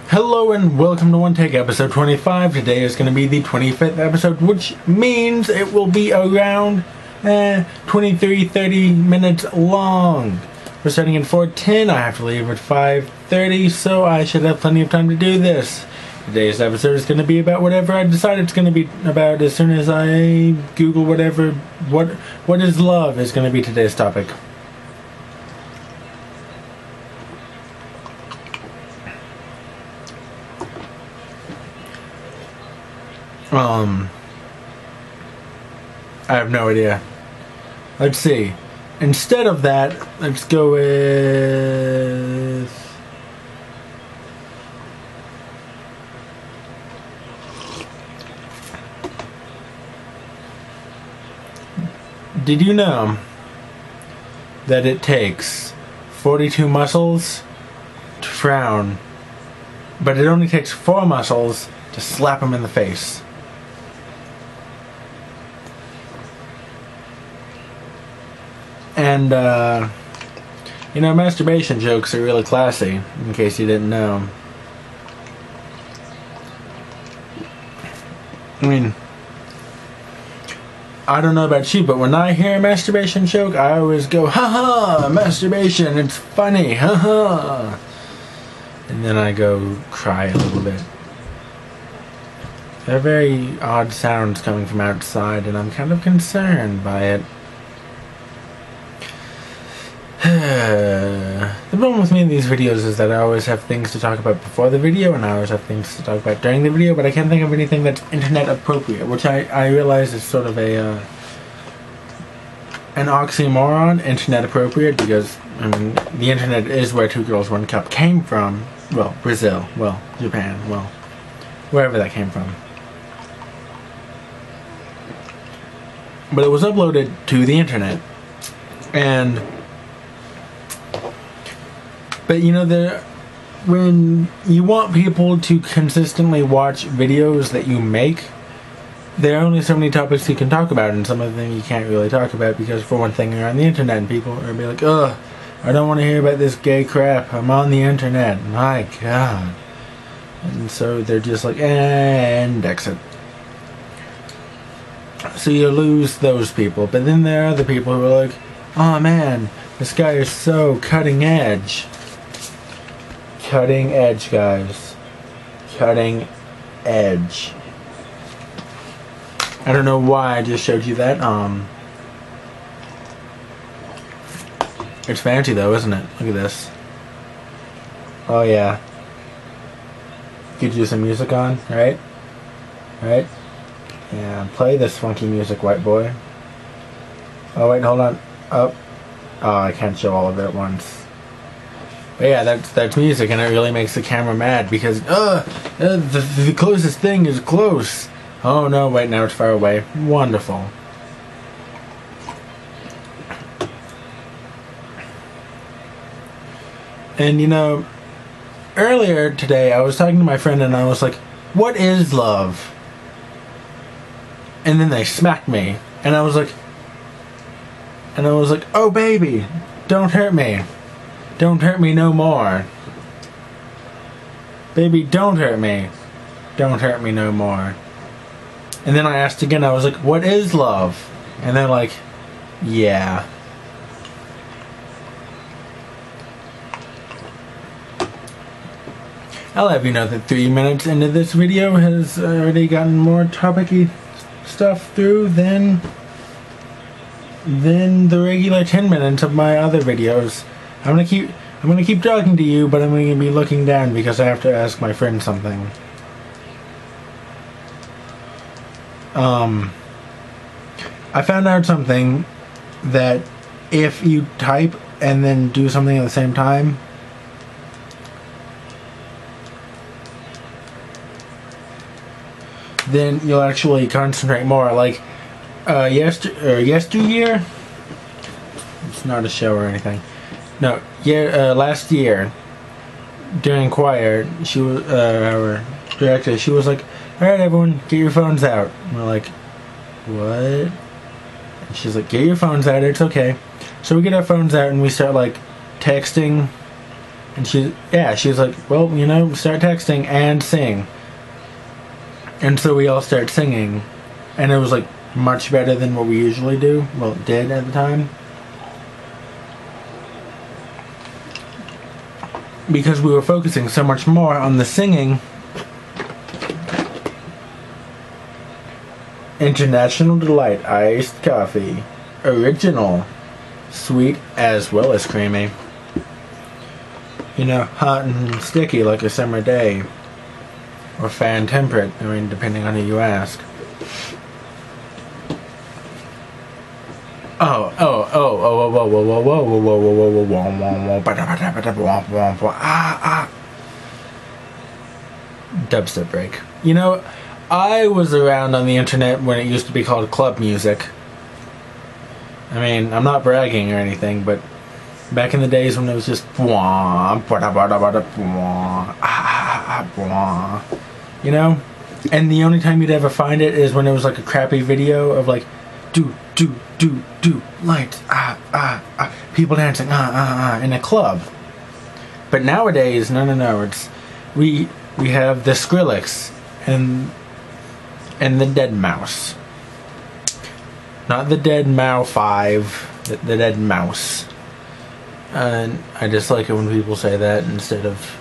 Hello and welcome to One Take episode 25. Today is going to be the 25th episode, which means it will be around 23-30 minutes long. We're starting at 4:10. I have to leave at 5:30, so I should have plenty of time to do this. Today's episode is going to be about whatever I decide it's going to be about as soon as I Google whatever. What is love is going to be today's topic. I have no idea. Let's see. Instead of that, let's go with... Did you know that it takes 42 muscles to frown, but it only takes 4 muscles to slap him in the face? And, masturbation jokes are really classy, in case you didn't know. I mean, I don't know about you, but when I hear a masturbation joke, I always go, ha-ha, masturbation, it's funny, ha-ha. And then I go cry a little bit. They're very odd sounds coming from outside, and I'm kind of concerned by it. The problem with me in these videos is that I always have things to talk about before the video, and I always have things to talk about during the video, but I can't think of anything that's internet appropriate, which I realize is sort of an oxymoron, internet appropriate, because, I mean, the internet is where Two Girls, One Cup came from. Well, Brazil, well, Japan, well, wherever that came from. But it was uploaded to the internet, and... But when you want people to consistently watch videos that you make, there are only so many topics you can talk about, and some of them you can't really talk about because, for one thing, you're on the internet and people are be like, ugh, I don't want to hear about this gay crap. I'm on the internet. My God. And so they're just like, and exit. So you lose those people. But then there are other people who are like, oh man, this guy is so cutting edge. Cutting edge, guys. Cutting edge. I don't know why I just showed you that. It's fancy though, isn't it? Look at this. Oh yeah. Get you some music on, right? Right? Yeah, play this funky music, white boy. Oh wait, hold on. Oh, I can't show all of it at once. But yeah, that's music, and it really makes the camera mad because the closest thing is close. Oh no, wait, now it's far away. Wonderful. And earlier today I was talking to my friend and I was like, what is love? And then they smacked me, and I was like, oh baby, don't hurt me. Don't hurt me no more. Baby, don't hurt me. Don't hurt me no more. And then I asked again, I was like, what is love? And they're like, yeah. I'll have you know that 3 minutes into this video has already gotten more topic-y stuff through than the regular 10 minutes of my other videos. I'm gonna keep talking to you, but I'm gonna be looking down because I have to ask my friend something. I found out something that if you type and then do something at the same time, then you'll actually concentrate more. Like yesteryear. It's not a show or anything. No, last year during choir, she was our director. She was like, "All right, everyone, get your phones out." And we're like, "What?" And she's like, "Get your phones out. It's okay." So we get our phones out and we start like texting And she was like, well, start texting and sing. And so we all started singing. And it was like much better than what we usually do. Well, it did at the time. Because we were focusing so much more on the singing. International Delight Iced Coffee. Original. Sweet as well as creamy. Hot and sticky like a summer day. Or fan temperate, depending on who you ask. Dubstep break. I was around on the internet when it used to be called club music. I'm not bragging or anything, but back in the days when it was just and the only time you'd ever find it is when it was like a crappy video of like do lights people dancing in a club. But nowadays no, it's we have the Skrillex and the Dead Mouse. Not the Dead Mouse 5, the Dead Mouse. And I just like it when people say that instead of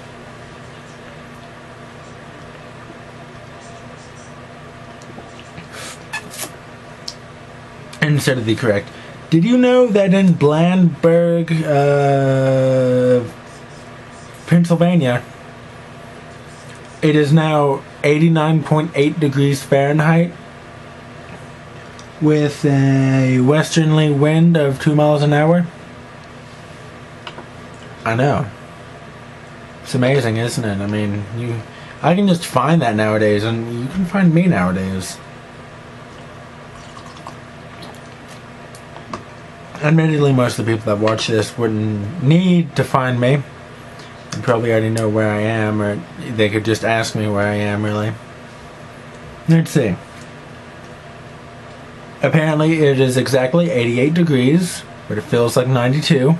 the correct. Did you know that in Blandburg, Pennsylvania, it is now 89.8 degrees Fahrenheit with a westerly wind of 2 miles an hour? I know. It's amazing, isn't it? I can just find that nowadays, and you can find me nowadays. Admittedly, most of the people that watch this wouldn't need to find me. They probably already know where I am, or they could just ask me where I am, really. Let's see. Apparently, it is exactly 88 degrees, but it feels like 92.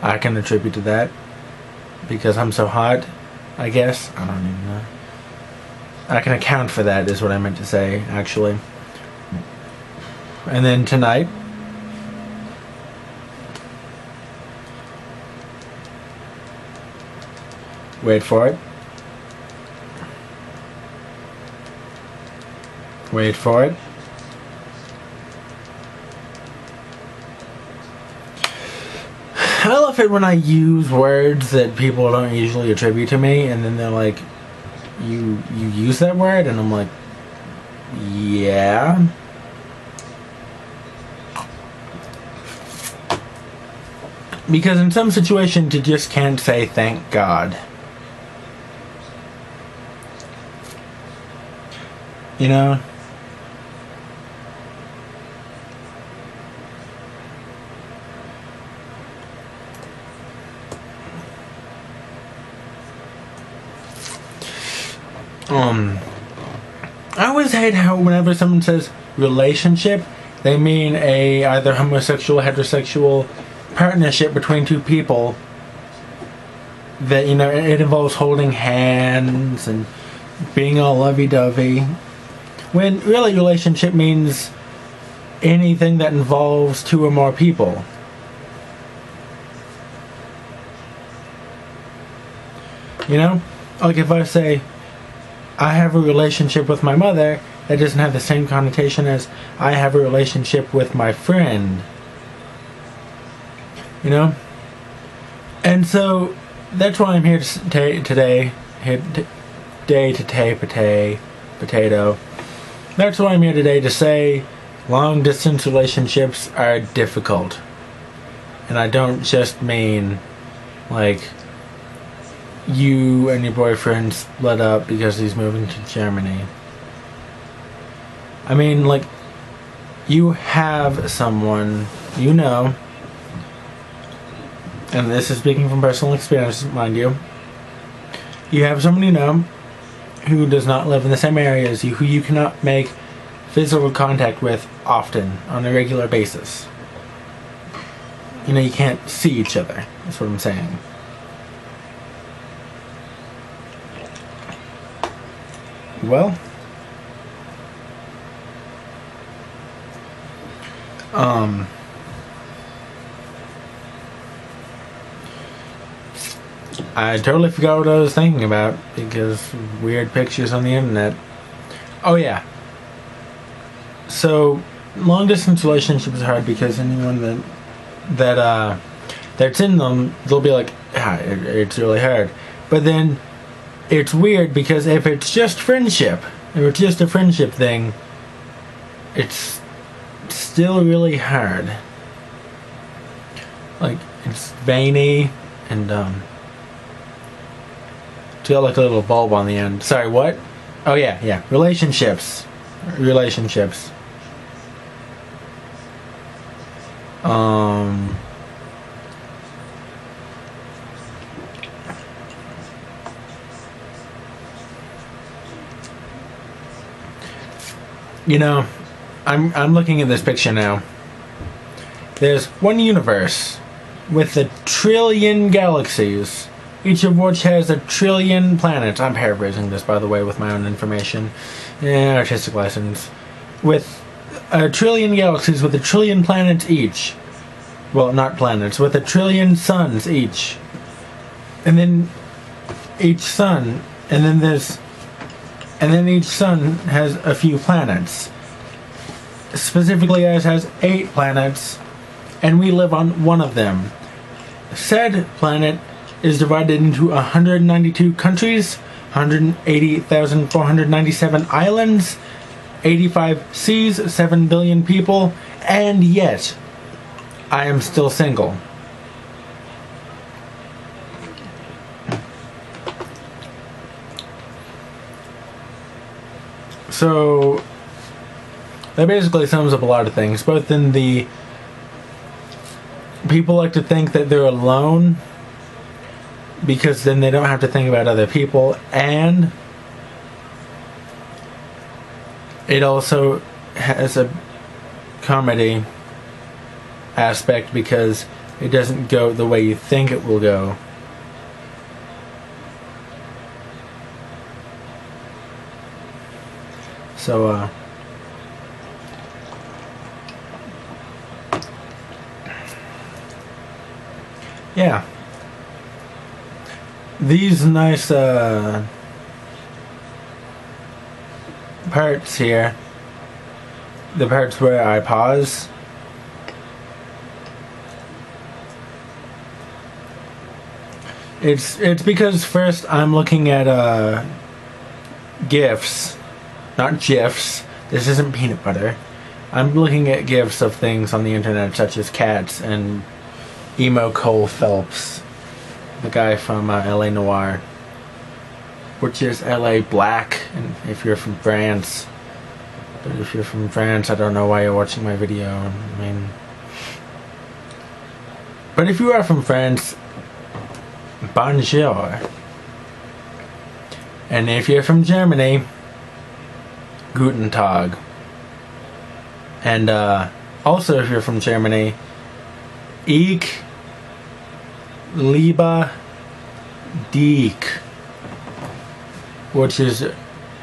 I can attribute to that because I'm so hot, I guess. I don't even know. I can account for that, is what I meant to say, actually. And then tonight, wait for it. Wait for it. I love it when I use words that people don't usually attribute to me, and then they're like, you use that word? And I'm like, yeah. Because in some situations you just can't say thank God. I always hate how whenever someone says relationship, they mean a either homosexual, heterosexual partnership between two people. That, it involves holding hands and being all lovey-dovey. When really relationship means anything that involves two or more people. Like if I say, I have a relationship with my mother, that doesn't have the same connotation as I have a relationship with my friend. And so that's why I'm here today. Potato. That's why I'm here today to say long distance relationships are difficult. And I don't just mean like you and your boyfriend split up because he's moving to Germany. I mean, like, you have someone, and this is speaking from personal experience, mind you, you have someone who does not live in the same area as you, who you cannot make physical contact with often, on a regular basis. You can't see each other, that's what I'm saying. Well, I totally forgot what I was thinking about because weird pictures on the internet. Oh yeah. So long distance relationships are hard because anyone that's in them, they'll be like, it's really hard. But then it's weird because if it's just friendship, if it's just a friendship thing, it's still really hard. Like, it's veiny and it's got like a little bulb on the end. Sorry, what? Oh yeah. Relationships. You know, I'm looking at this picture now. There's one universe with 1,000,000,000,000 galaxies, each of which has 1,000,000,000,000 planets. I'm paraphrasing this, by the way, with my own information. Artistic license. With 1,000,000,000,000 galaxies with 1,000,000,000,000 planets each. Well, not planets, with 1,000,000,000,000 suns each. And then each sun, and then each sun has a few planets. Specifically, ours has 8 planets, and we live on one of them. Said planet is divided into 192 countries, 180,497 islands, 85 seas, 7 billion people, and yet I am still single. So that basically sums up a lot of things, both in the people like to think that they're alone because then they don't have to think about other people, and it also has a comedy aspect because it doesn't go the way you think it will go. So yeah, these nice parts here, the parts where I pause, it's because first I'm looking at GIFs, not GIFs. This isn't peanut butter. I'm looking at GIFs of things on the internet such as cats and Emo Cole Phelps, the guy from LA Noire, which is LA Black, and if you're from France. But if you're from France, I don't know why you're watching my video. I mean, but if you are from France, bonjour. And if you're from Germany, guten Tag. And also if you're from Germany, ich liebe dich, which is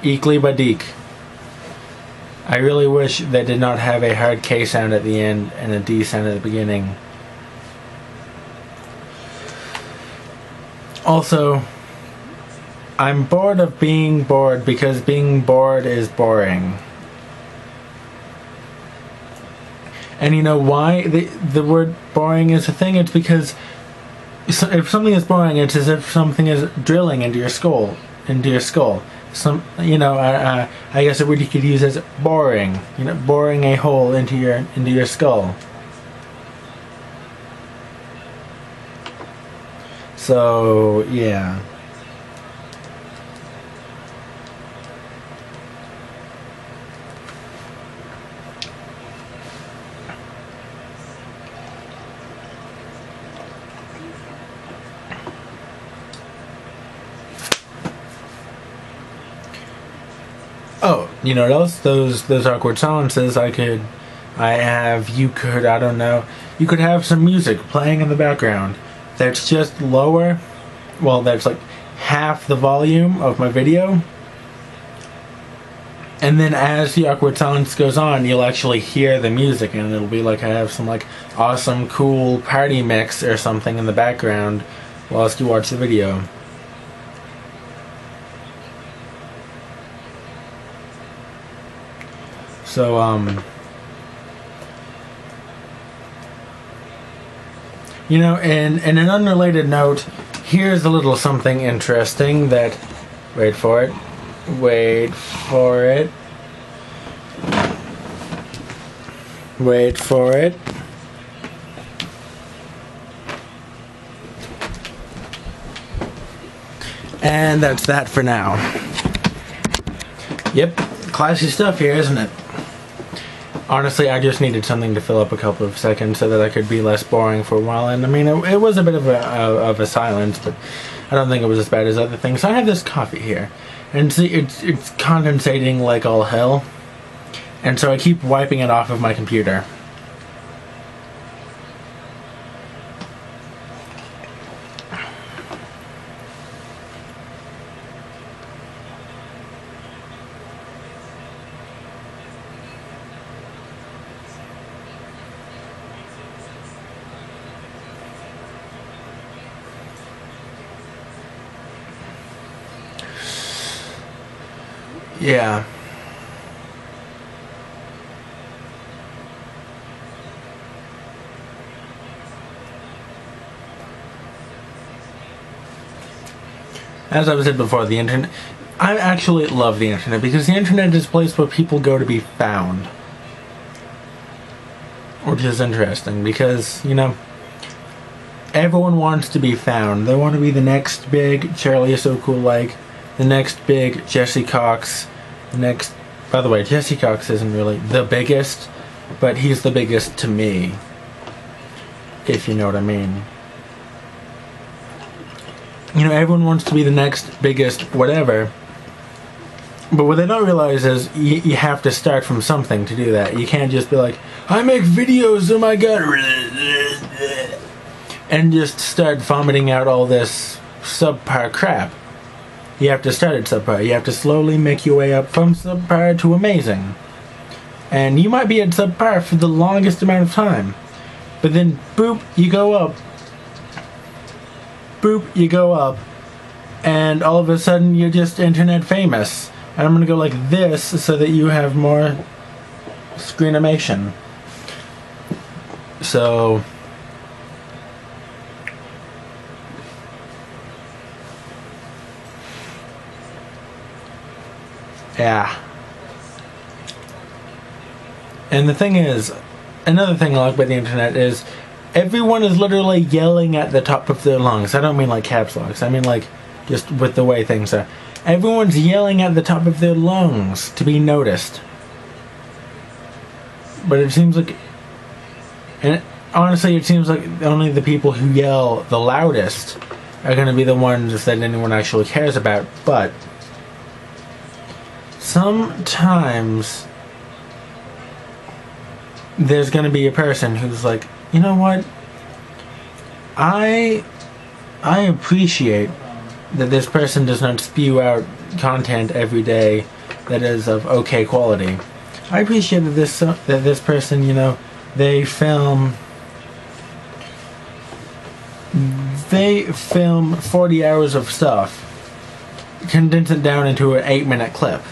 ich liebe dich. I really wish they did not have a hard K sound at the end and a D sound at the beginning. Also, I'm bored of being bored because being bored is boring. And you know why the word boring is a thing? It's because if something is boring, it's as if something is drilling into your skull. Some, you know, I guess a word you could use as boring. You know, boring a hole into your skull. So yeah. Oh, you know what else? Those awkward silences I could have some music playing in the background that's just lower. Well, that's like half the volume of my video. And then as the awkward silence goes on, you'll actually hear the music, and it'll be like I have some like awesome, cool party mix or something in the background whilst you watch the video. So, you know, in an unrelated note, here's a little something interesting that, wait for it, wait for it, wait for it. And that's that for now. Yep, classy stuff here, isn't it? Honestly, I just needed something to fill up a couple of seconds so that I could be less boring for a while. And I mean, it was a bit of a silence, but I don't think it was as bad as other things. So I have this coffee here, and see, it's condensating like all hell, and so I keep wiping it off of my computer. Yeah. As I've said before, the internet... I actually love the internet because the internet is a place where people go to be found. Which is interesting because, you know, everyone wants to be found. They want to be the next big Charlie Is So Cool like, the next big Jesse Cox, the next... By the way, Jesse Cox isn't really the biggest, but he's the biggest to me, if you know what I mean. You know, everyone wants to be the next biggest whatever, but what they don't realize is you have to start from something to do that. You can't just be like, I make videos, oh my god, and just start vomiting out all this subpar crap. You have to start at subpar. You have to slowly make your way up from subpar to amazing. And you might be at subpar for the longest amount of time, but then boop, you go up. Boop, you go up, and all of a sudden you're just internet famous. And I'm gonna go like this so that you have more screenimation. So yeah. And the thing is, another thing I like about the internet is everyone is literally yelling at the top of their lungs. I don't mean like caps locks. I mean like just with the way things are. Everyone's yelling at the top of their lungs to be noticed. But it seems like... And honestly, it seems like only the people who yell the loudest are going to be the ones that anyone actually cares about. But sometimes there's going to be a person who's like, you know what? I appreciate that this person does not spew out content every day that is of okay quality. I appreciate that this person, you know, they film 40 hours of stuff, condense it down into an 8-minute clip.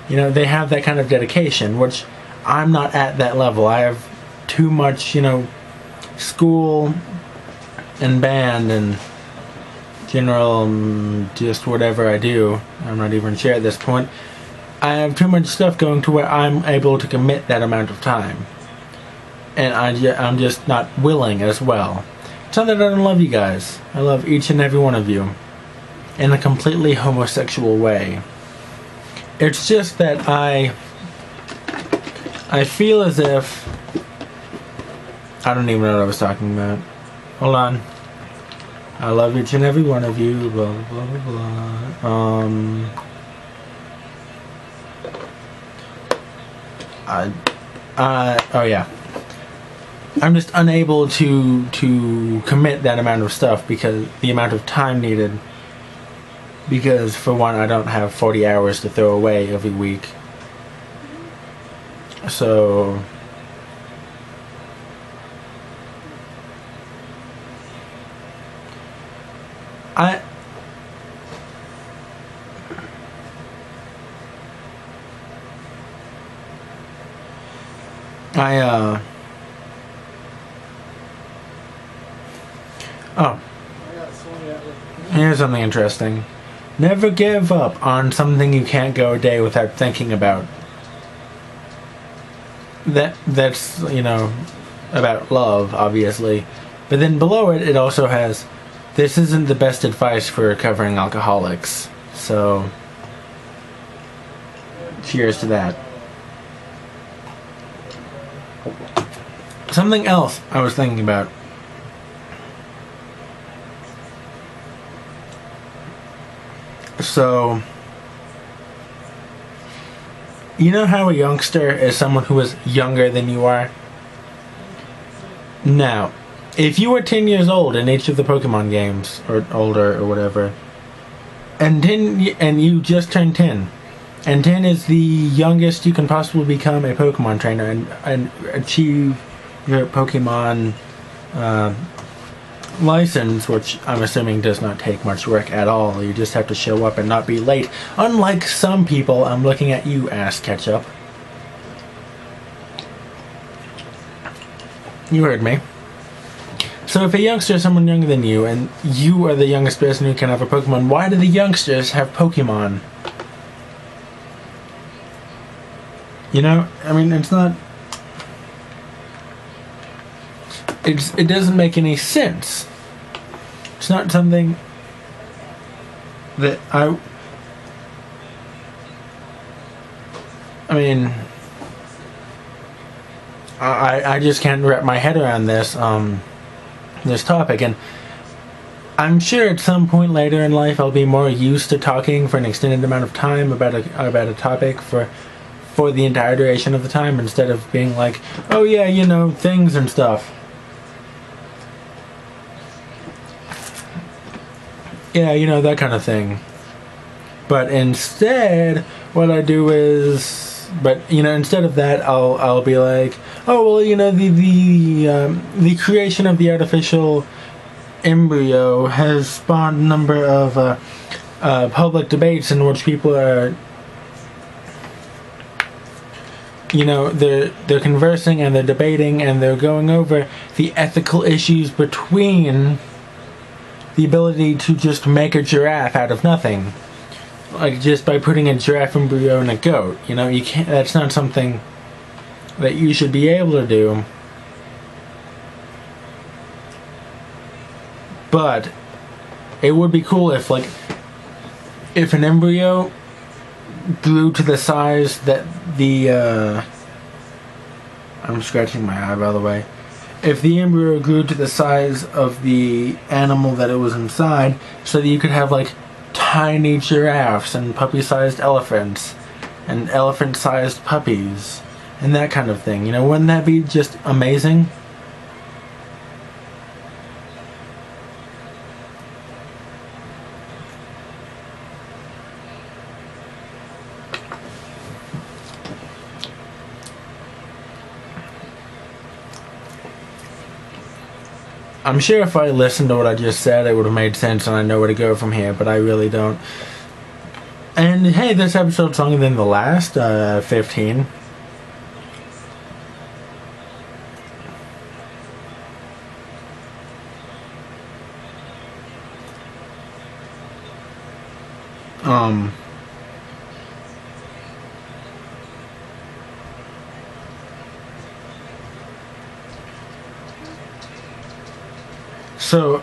You know, they have that kind of dedication, which I'm not at that level. I have too much, you know, school and band and general just whatever I do. I'm not even sure at this point. I have too much stuff going to where I'm able to commit that amount of time. And I'm just not willing as well. It's not that I don't love you guys. I love each and every one of you in a completely homosexual way. It's just that I feel as if... I don't even know what I was talking about. Hold on. I love each and every one of you, blah, blah, blah, blah. Oh yeah. I'm just unable to commit that amount of stuff because the amount of time needed because for one, I don't have 40 hours to throw away every week. So oh, here's something interesting. Never give up on something you can't go a day without thinking about. That's, you know, about love, obviously. But then below it, it also has, this isn't the best advice for recovering alcoholics. So, cheers to that. Something else I was thinking about. So, you know how a youngster is someone who is younger than you are? Now, if you were 10 years old in each of the Pokemon games, or older, or whatever, and you just turned 10, and 10 is the youngest you can possibly become a Pokemon trainer and achieve your Pokemon license, which I'm assuming does not take much work at all. You just have to show up and not be late. Unlike some people, I'm looking at you, Ass Ketchup. You heard me. So if a youngster is someone younger than you, and you are the youngest person who can have a Pokemon, why do the youngsters have Pokemon? You know, I mean, it's not... It doesn't make any sense. It's not something that I mean, I just can't wrap my head around this this topic, and I'm sure at some point later in life I'll be more used to talking for an extended amount of time about a topic for the entire duration of the time, instead of being like, oh yeah, you know, things and stuff. Yeah, you know, that kind of thing. But instead, what I do is, instead of that, I'll be like, oh well, you know, the creation of the artificial embryo has spawned a number of public debates in which people are, you know, they're conversing and they're debating and they're going over the ethical issues between the ability to just make a giraffe out of nothing, like just by putting a giraffe embryo in a goat. You know, you can't. That's not something that you should be able to do. But it would be cool if, like, if an embryo grew to the size that the I'm scratching my eye, by the way. If the embryo grew to the size of the animal that it was inside, so that you could have, like, tiny giraffes and puppy-sized elephants and elephant-sized puppies and that kind of thing, you know, wouldn't that be just amazing? I'm sure if I listened to what I just said, it would have made sense and I know where to go from here, but I really don't. And hey, this episode's longer than the last 15. So,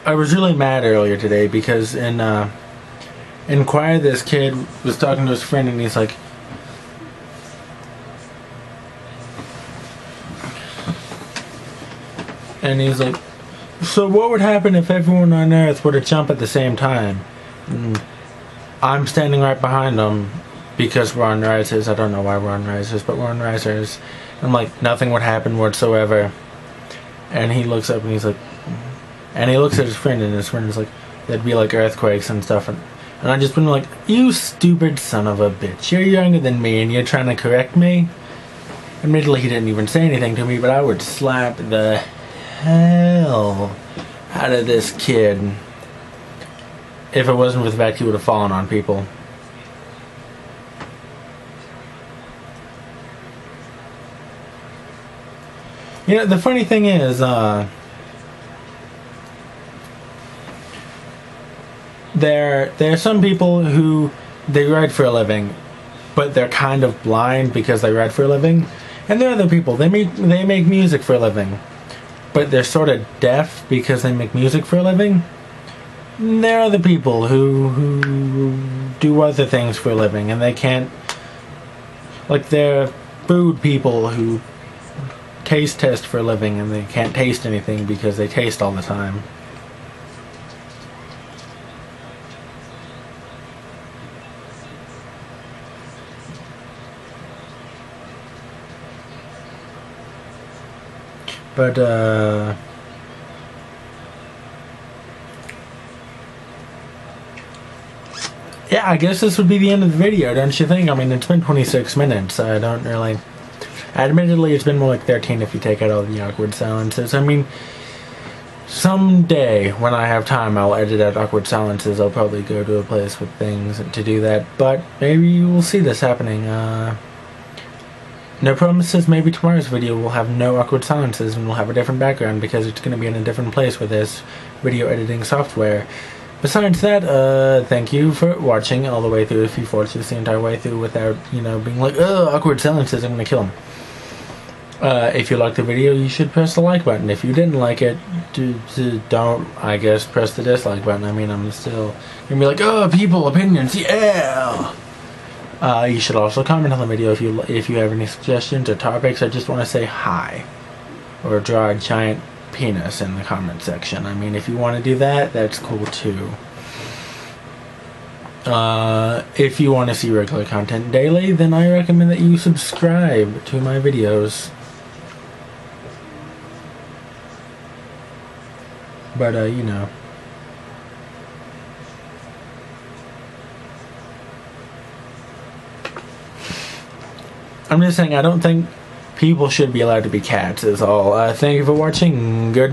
I was really mad earlier today because in choir, this kid was talking to his friend and he's like, so what would happen if everyone on Earth were to jump at the same time? And I'm standing right behind him because we're on risers. I don't know why we're on risers, but we're on risers. And like, nothing would happen whatsoever. And he looks up and he's like, and he looks at his friend, and his friend is like, there'd be like earthquakes and stuff. And And I just been like, you stupid son of a bitch. You're younger than me and you're trying to correct me? Admittedly, he didn't even say anything to me, but I would slap the hell out of this kid. If it wasn't for the fact he would have fallen on people. You know, the funny thing is, there are some people who they write for a living, but they're kind of blind because they write for a living. And there are other people, they make music for a living, but they're sort of deaf because they make music for a living. And there are other people who do other things for a living and they can't, like there are food people who taste test for a living and they can't taste anything because they taste all the time. But yeah, I guess this would be the end of the video, don't you think? I mean, it's been 26 minutes. I don't really... Admittedly, it's been more like 13 if you take out all the awkward silences. I mean, someday, when I have time, I'll edit out awkward silences. I'll probably go to a place with things to do that. But maybe you will see this happening. No promises, maybe tomorrow's video will have no awkward silences and we'll have a different background because it's going to be in a different place with this video editing software. Besides that, thank you for watching all the way through. If you've watched this the entire way through without, you know, being like, oh, awkward silences, I'm going to kill him. If you liked the video, you should press the like button. If you didn't like it, don't, I guess, press the dislike button. I mean, I'm still going to be like, oh, people, opinions, yeah! You should also comment on the video if you have any suggestions or topics. I just want to say hi. Or draw a giant penis in the comment section. I mean, if you want to do that, that's cool too. If you want to see regular content daily, then I recommend that you subscribe to my videos. But, you know. I'm just saying, I don't think people should be allowed to be cats is all. Thank you for watching. Good